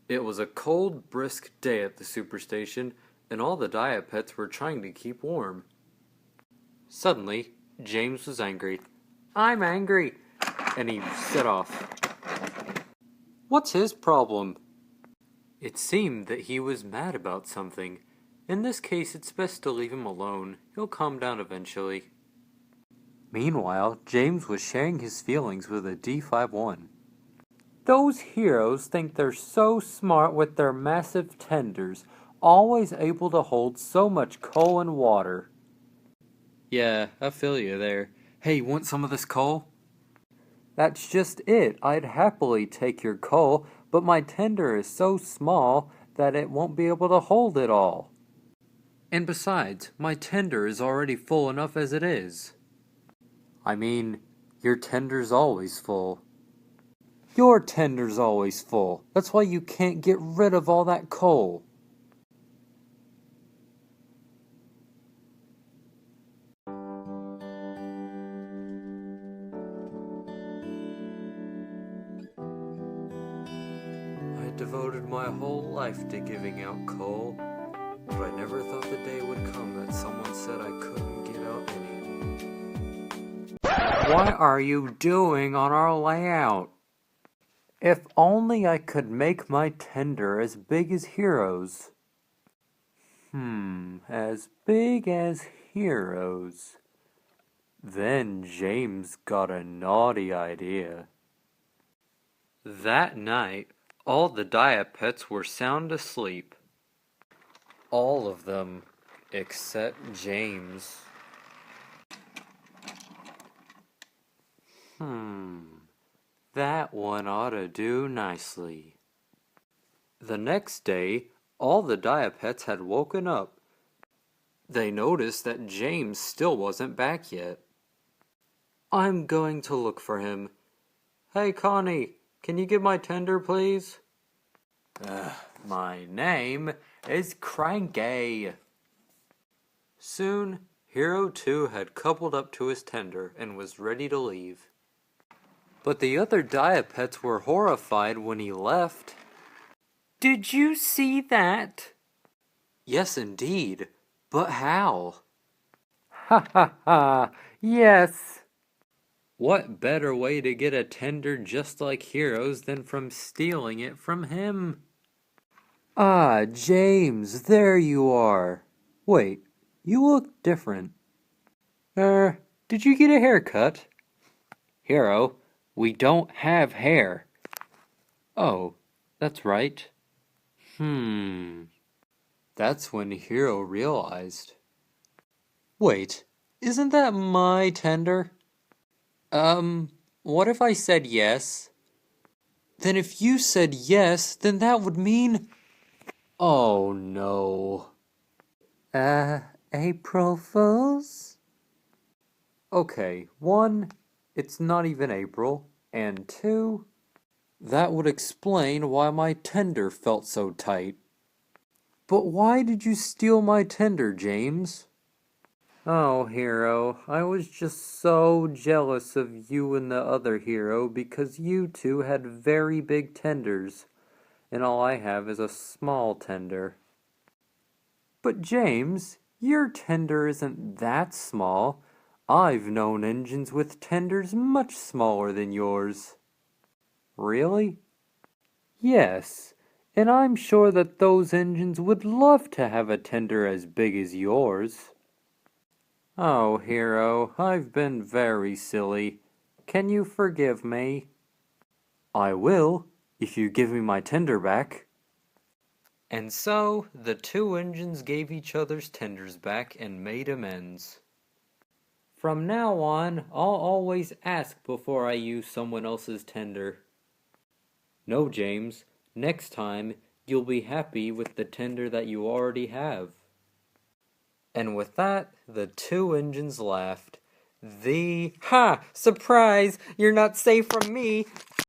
It was a cold, brisk day at the superstation, and all the Diapets were trying to keep warm. Suddenly, James was angry. "I'm angry!" and he set off. What's his problem? It seemed that he was mad about something. In this case, it's best to leave him alone. He'll calm down eventually. Meanwhile, James was sharing his feelings with a D51. Those heroes think they're so smart with their massive tenders, always able to hold so much coal and water. Yeah, I feel you there. Hey, want some of this coal? That's just it. I'd happily take your coal, but my tender is so small that it won't be able to hold it all. And besides, my tender is already full enough as it is. I mean, your tender's always full. Your tender's always full. That's why you can't get rid of all that coal. I devoted my whole life to giving out coal, but I never thought the day would come that someone said I couldn't give out any. What are you doing on our layout? If only I could make my tender as big as Hiros. As big as Hiros. Then James got a naughty idea. That night, all the Diapets were sound asleep. All of them, except James. That one ought to do nicely. The next day, all the Diapets had woken up. They noticed that James still wasn't back yet. I'm going to look for him. Hey, Connie, can you get my tender, please? My name is Cranky. Soon, Hero 2 had coupled up to his tender and was ready to leave. But the other Diapets were horrified when he left. Did you see that? Yes, indeed. But how? Ha ha ha! Yes! What better way to get a tender just like Hiros than from stealing it from him? Ah, James, there you are. Wait, you look different. Did you get a haircut? Hero, we don't have hair. Oh, that's right. That's when Hero realized. Wait, isn't that my tender? What if I said yes? Then if you said yes, then that would mean... Oh no. April Fools? Okay, 1, it's not even April, and 2, that would explain why my tender felt so tight. But why did you steal my tender, James? Oh, Hero, I was just so jealous of you and the other Hero because you two had very big tenders, and all I have is a small tender. But James, your tender isn't that small. I've known engines with tenders much smaller than yours. Really? Yes, and I'm sure that those engines would love to have a tender as big as yours. Oh, Hero, I've been very silly. Can you forgive me? I will, if you give me my tender back. And so, the two engines gave each other's tenders back and made amends. From now on, I'll always ask before I use someone else's tender. No, James, next time you'll be happy with the tender that you already have. And with that, the two engines laughed. Ha! Surprise! You're not safe from me!